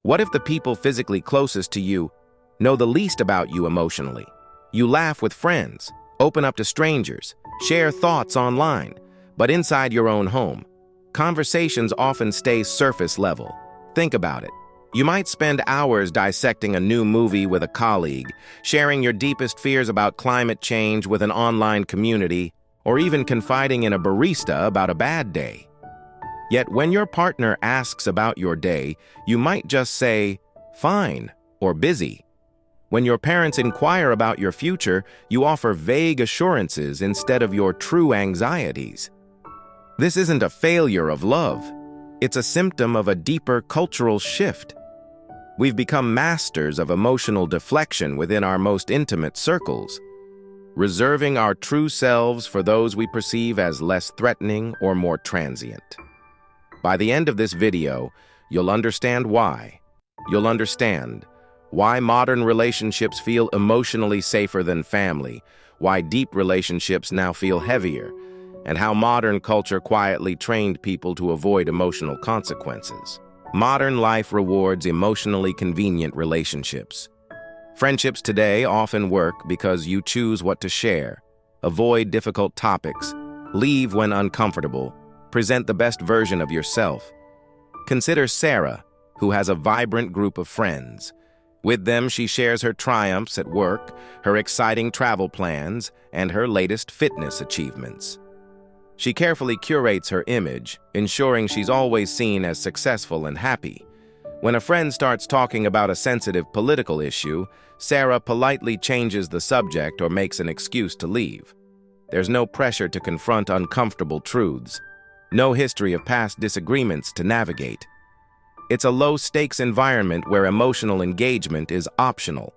What if the people physically closest to you know the least about you emotionally? You laugh with friends, open up to strangers, share thoughts online, but inside your own home, conversations often stay surface level. Think about it. You might spend hours dissecting a new movie with a colleague, sharing your deepest fears about climate change with an online community, or even confiding in a barista about a bad day. Yet when your partner asks about your day, you might just say, "Fine," or "busy." When your parents inquire about your future, you offer vague assurances instead of your true anxieties. This isn't a failure of love. It's a symptom of a deeper cultural shift. We've become masters of emotional deflection within our most intimate circles, reserving our true selves for those we perceive as less threatening or more transient. By the end of this video, you'll understand why. You'll understand why modern relationships feel emotionally safer than family, why deep relationships now feel heavier, and how modern culture quietly trained people to avoid emotional consequences. Modern life rewards emotionally convenient relationships. Friendships today often work because you choose what to share, avoid difficult topics, leave when uncomfortable, present the best version of yourself. Consider Sarah, who has a vibrant group of friends. With them, she shares her triumphs at work, her exciting travel plans, and her latest fitness achievements. She carefully curates her image, ensuring she's always seen as successful and happy. When a friend starts talking about a sensitive political issue, Sarah politely changes the subject or makes an excuse to leave. There's no pressure to confront uncomfortable truths, no history of past disagreements to navigate. It's a low-stakes environment where emotional engagement is optional.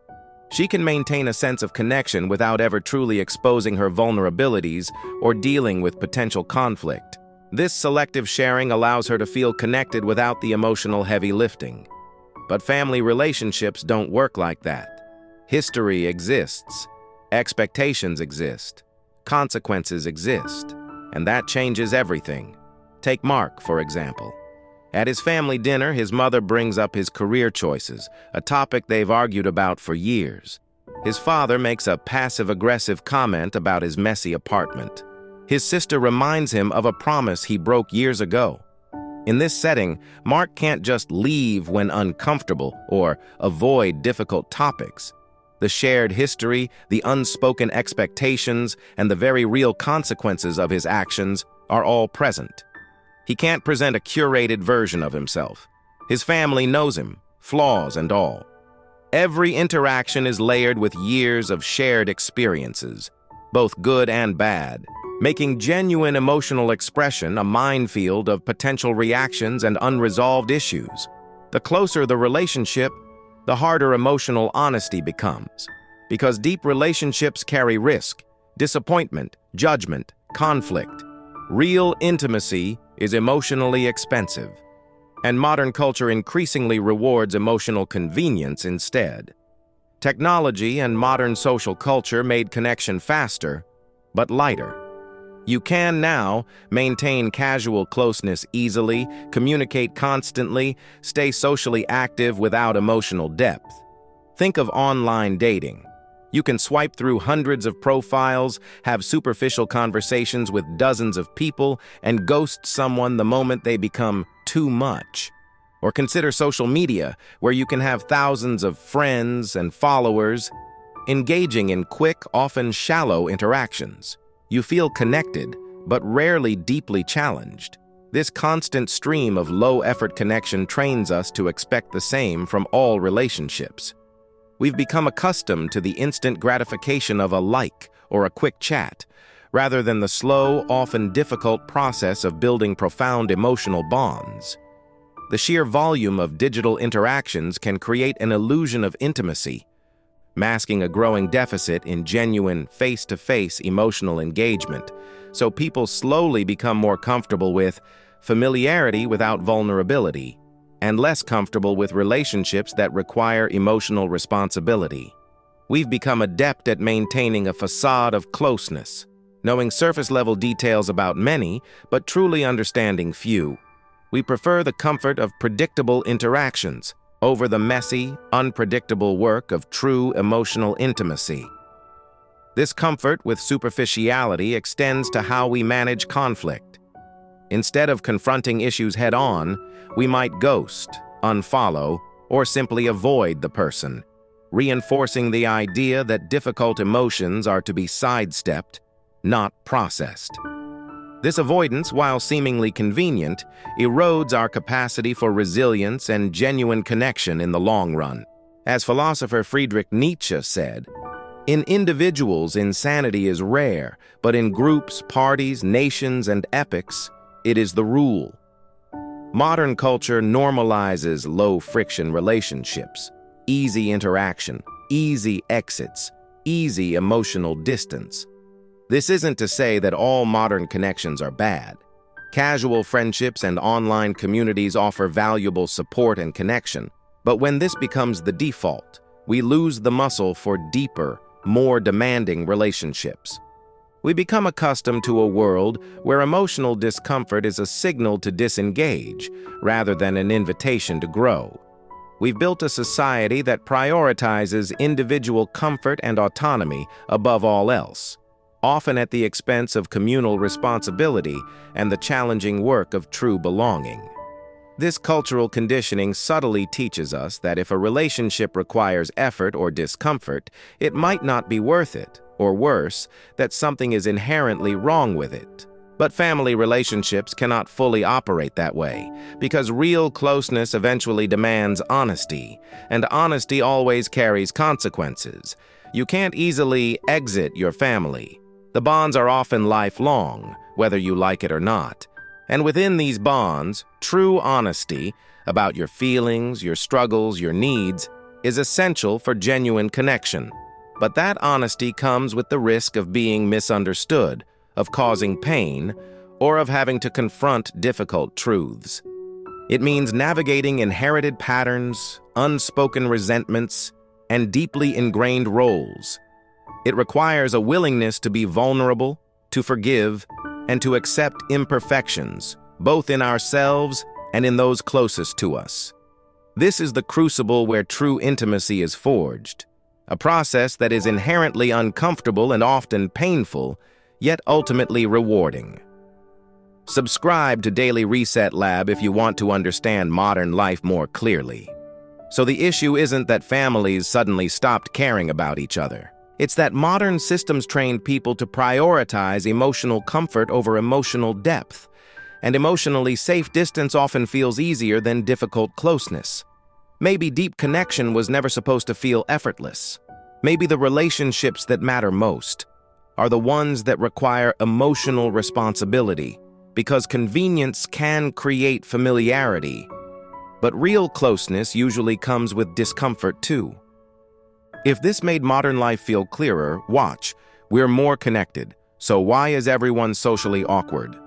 She can maintain a sense of connection without ever truly exposing her vulnerabilities or dealing with potential conflict. This selective sharing allows her to feel connected without the emotional heavy lifting. But family relationships don't work like that. History exists, expectations exist, consequences exist, and that changes everything. Take Mark, for example. At his family dinner, his mother brings up his career choices, a topic they've argued about for years. His father makes a passive-aggressive comment about his messy apartment. His sister reminds him of a promise he broke years ago. In this setting, Mark can't just leave when uncomfortable or avoid difficult topics. The shared history, the unspoken expectations, and the very real consequences of his actions are all present. He can't present a curated version of himself. His family knows him, flaws and all. Every interaction is layered with years of shared experiences, both good and bad, making genuine emotional expression a minefield of potential reactions and unresolved issues. The closer the relationship, the harder emotional honesty becomes, because deep relationships carry risk, disappointment, judgment, conflict. Real intimacy is emotionally expensive, and modern culture increasingly rewards emotional convenience instead. Technology and modern social culture made connection faster, but lighter. You can now maintain casual closeness easily, communicate constantly, stay socially active without emotional depth. Think of online dating. You can swipe through hundreds of profiles, have superficial conversations with dozens of people, and ghost someone the moment they become too much. Or consider social media, where you can have thousands of friends and followers, engaging in quick, often shallow interactions. You feel connected, but rarely deeply challenged. This constant stream of low-effort connection trains us to expect the same from all relationships. We've become accustomed to the instant gratification of a like or a quick chat, rather than the slow, often difficult process of building profound emotional bonds. The sheer volume of digital interactions can create an illusion of intimacy, masking a growing deficit in genuine, face-to-face emotional engagement, so people slowly become more comfortable with familiarity without vulnerability, and less comfortable with relationships that require emotional responsibility. We've become adept at maintaining a facade of closeness, knowing surface-level details about many, but truly understanding few. We prefer the comfort of predictable interactions, over the messy, unpredictable work of true emotional intimacy. This comfort with superficiality extends to how we manage conflict. Instead of confronting issues head-on, we might ghost, unfollow, or simply avoid the person, reinforcing the idea that difficult emotions are to be sidestepped, not processed. This avoidance, while seemingly convenient, erodes our capacity for resilience and genuine connection in the long run. As philosopher Friedrich Nietzsche said, "In individuals, insanity is rare, but in groups, parties, nations, and epochs, it is the rule." Modern culture normalizes low-friction relationships, easy interaction, easy exits, easy emotional distance. This isn't to say that all modern connections are bad. Casual friendships and online communities offer valuable support and connection, but when this becomes the default, we lose the muscle for deeper, more demanding relationships. We become accustomed to a world where emotional discomfort is a signal to disengage rather than an invitation to grow. We've built a society that prioritizes individual comfort and autonomy above all else, often at the expense of communal responsibility and the challenging work of true belonging. This cultural conditioning subtly teaches us that if a relationship requires effort or discomfort, it might not be worth it, or worse, that something is inherently wrong with it. But family relationships cannot fully operate that way, because real closeness eventually demands honesty, and honesty always carries consequences. You can't easily exit your family. The bonds are often lifelong, whether you like it or not. And within these bonds, true honesty about your feelings, your struggles, your needs is essential for genuine connection. But that honesty comes with the risk of being misunderstood, of causing pain, or of having to confront difficult truths. It means navigating inherited patterns, unspoken resentments, and deeply ingrained roles. It requires a willingness to be vulnerable, to forgive, and to accept imperfections, both in ourselves and in those closest to us. This is the crucible where true intimacy is forged, a process that is inherently uncomfortable and often painful, yet ultimately rewarding. Subscribe to Daily Reset Lab if you want to understand modern life more clearly. So the issue isn't that families suddenly stopped caring about each other. It's that modern systems train people to prioritize emotional comfort over emotional depth, and emotionally safe distance often feels easier than difficult closeness. Maybe deep connection was never supposed to feel effortless. Maybe the relationships that matter most are the ones that require emotional responsibility, because convenience can create familiarity. But real closeness usually comes with discomfort too. If this made modern life feel clearer, watch, we're more connected. So why is everyone socially awkward?